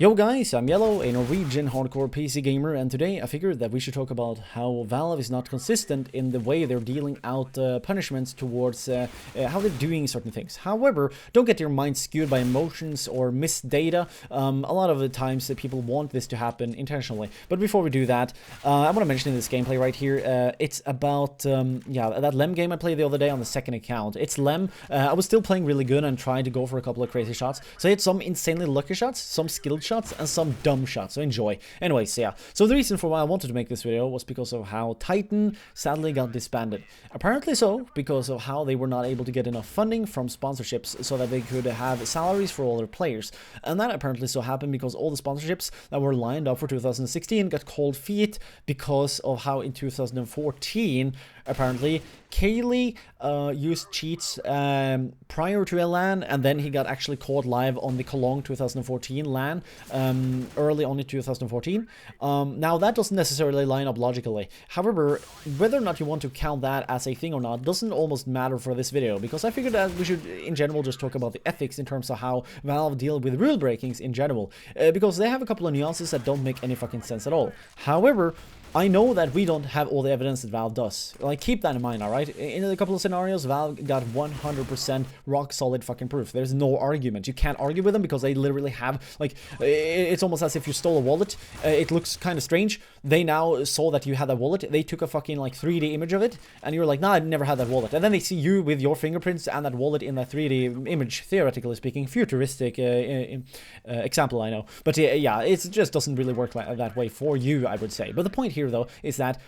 Yo guys, I'm Yellow, a Norwegian hardcore PC gamer, and today I figured that we should talk about how Valve is not consistent in the way they're dealing out punishments towards how they're doing certain things. However, don't get your mind skewed by emotions or missed data. A lot of the times that people want this to happen intentionally. But before we do that, I want to mention in this gameplay right here, it's about, that Lem game I played the other day on the second account. It's Lem. I was still playing really good and trying to go for a couple of crazy shots. So I had some insanely lucky shots, some skilled shots, and some dumb shots, so enjoy. Anyways, yeah, so the reason for why I wanted to make this video was because of how Titan sadly got disbanded. Apparently so, because of how they were not able to get enough funding from sponsorships so that they could have salaries for all their players. And that apparently so happened because all the sponsorships that were lined up for 2016 got cold feet because of how in 2014, apparently, Kaylee used cheats prior to a LAN, and then he got actually caught live on the Cologne 2014 LAN early on in 2014. Now, that doesn't necessarily line up logically. However, whether or not you want to count that as a thing or not doesn't almost matter for this video, because I figured that we should, in general, just talk about the ethics in terms of how Valve deal with rule breakings in general, because they have a couple of nuances that don't make any fucking sense at all. However, I know that we don't have all the evidence that Valve does. Like, keep that in mind, alright? In a couple of scenarios, Valve got 100% rock solid fucking proof. There's no argument. You can't argue with them because they literally have, like, it's almost as if you stole a wallet. It looks kind of strange. They now saw that you had that wallet. They took a fucking, like, 3D image of it, and you're like, nah, I never had that wallet. And then they see you with your fingerprints and that wallet in that 3D image, theoretically speaking. Futuristic example, I know. But yeah, it just doesn't really work like that way for you, I would say. But the point here, though, is that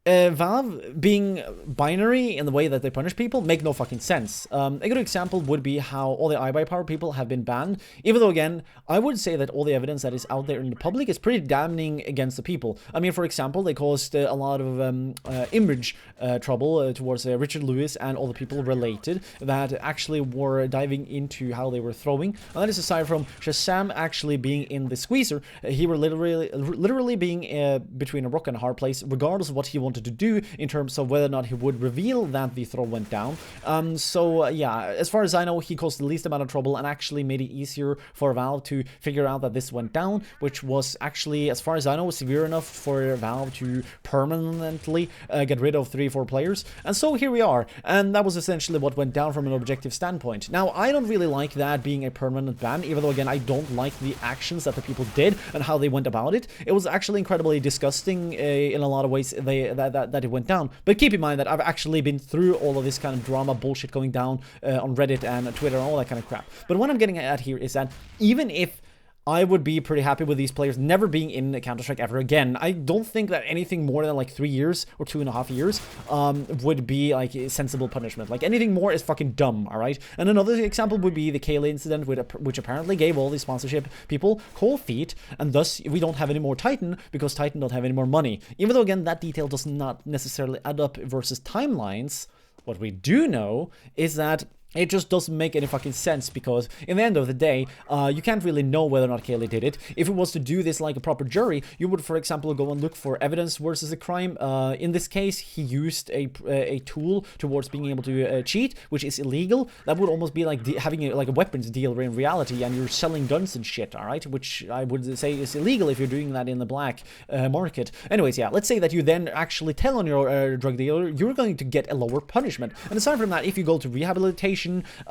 Valve being binary in the way that they punish people make no fucking sense. A good example would be how all the iBuyPower people have been banned, even though, again, I would say that all the evidence that is out there in the public is pretty damning against the people. I mean, for example, they caused a lot of image trouble towards Richard Lewis and all the people related that actually were diving into how they were throwing. And that is aside from Shazam actually being in the squeezer. He were literally being between a rock and a hard place, regardless of what he wanted to do in terms of whether or not he would reveal that the throw went down. Yeah, as far as I know, he caused the least amount of trouble and actually made it easier for Valve to figure out that this went down, which was actually, as far as I know, severe enough for Valve to permanently get rid of 3-4 players. And so here we are, and that was essentially what went down from an objective standpoint. Now, I don't really like that being a permanent ban, even though, again, I don't like the actions that the people did and how they went about it. It was actually incredibly disgusting in a lot of ways that it went down. But keep in mind that I've actually been through all of this kind of drama bullshit going down on Reddit and Twitter and all that kind of crap. But what I'm getting at here is that even if I would be pretty happy with these players never being in Counter-Strike ever again, I don't think that anything more than like 3 years or 2.5 years would be like a sensible punishment. Like, anything more is fucking dumb, alright? And another example would be the Kaylee incident, which apparently gave all these sponsorship people cold feet, and thus we don't have any more Titan because Titan don't have any more money. Even though, again, that detail does not necessarily add up versus timelines, what we do know is that it just doesn't make any fucking sense, because in the end of the day, you can't really know whether or not Kaylee did it. If it was to do this like a proper jury, you would, for example, go and look for evidence versus a crime. In this case, he used a tool towards being able to cheat, which is illegal. That would almost be like having a weapons deal in reality, and you're selling guns and shit, alright? Which I would say is illegal if you're doing that in the black market. Anyways, yeah, let's say that you then actually tell on your drug dealer, you're going to get a lower punishment. And aside from that, if you go to rehabilitation,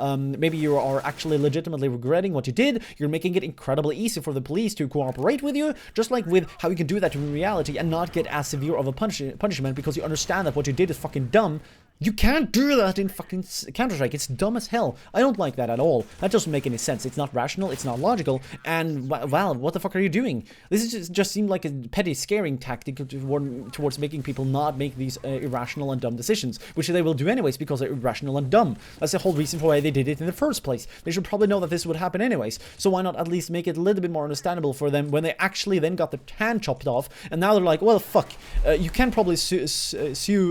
maybe you are actually legitimately regretting what you did, you're making it incredibly easy for the police to cooperate with you, just like with how you can do that in reality and not get as severe of a punishment because you understand that what you did is fucking dumb. You can't do that in fucking Counter-Strike. It's dumb as hell. I don't like that at all. That doesn't make any sense. It's not rational. It's not logical. And, Valve, what the fuck are you doing? This is just seemed like a petty scaring tactic towards making people not make these irrational and dumb decisions, which they will do anyways because they're irrational and dumb. That's the whole reason for why they did it in the first place. They should probably know that this would happen anyways. So why not at least make it a little bit more understandable for them when they actually then got their hand chopped off, and now they're like, well, fuck, you can probably sew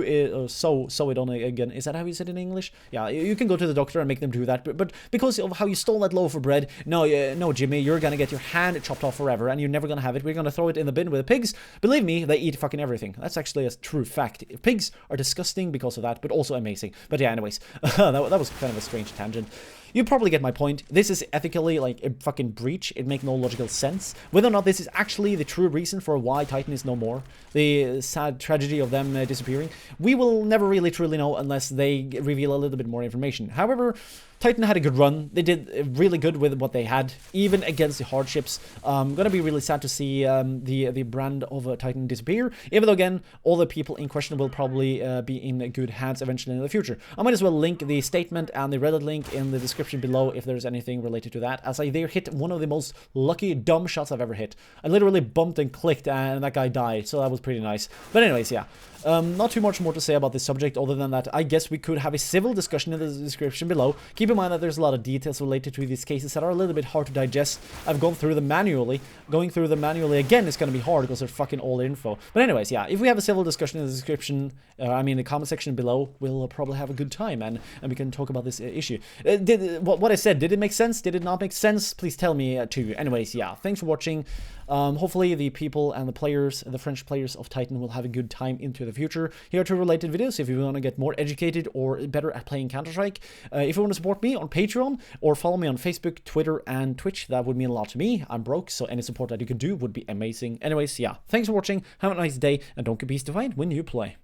it on again. Is that how you said it in English? Yeah, you can go to the doctor and make them do that, but because of how you stole that loaf of bread, no, Jimmy, you're gonna get your hand chopped off forever, and you're never gonna have it. We're gonna throw it in the bin with the pigs. Believe me, they eat fucking everything. That's actually a true fact. Pigs are disgusting because of that, but also amazing. But yeah, anyways, that was kind of a strange tangent. You probably get my point. This is ethically like a fucking breach. It makes no logical sense. Whether or not this is actually the true reason for why Titan is no more, the sad tragedy of them disappearing, we will never really truly know unless they reveal a little bit more information. However, Titan had a good run. They did really good with what they had, even against the hardships. Gonna be really sad to see the brand of Titan disappear, even though, again, all the people in question will probably be in good hands eventually in the future. I might as well link the statement and the Reddit link in the description below if there's anything related to that, as I there hit one of the most lucky dumb shots I've ever hit. I literally bumped and clicked and that guy died, so that was pretty nice. But anyways, yeah. Not too much more to say about this subject other than that I guess we could have a civil discussion in the description below. Keep in mind that there's a lot of details related to these cases that are a little bit hard to digest. I've gone through them manually. Going through them manually again is going to be hard because they're fucking all info. But anyways, yeah, if we have a civil discussion in the description, I mean the comment section below, we'll probably have a good time and we can talk about this issue. What I said, did it make sense? Did it not make sense? Please tell me too. Anyways, yeah, thanks for watching. Hopefully the people and the players, the French players of Titan will have a good time into the future. Here are two related videos if you want to get more educated or better at playing Counter-Strike. If you want to support me on Patreon or follow me on Facebook, Twitter, and Twitch, that would mean a lot to me. I'm broke, so any support that you can do would be amazing. Anyways, yeah, thanks for watching. Have a nice day, and don't get beastified when you play.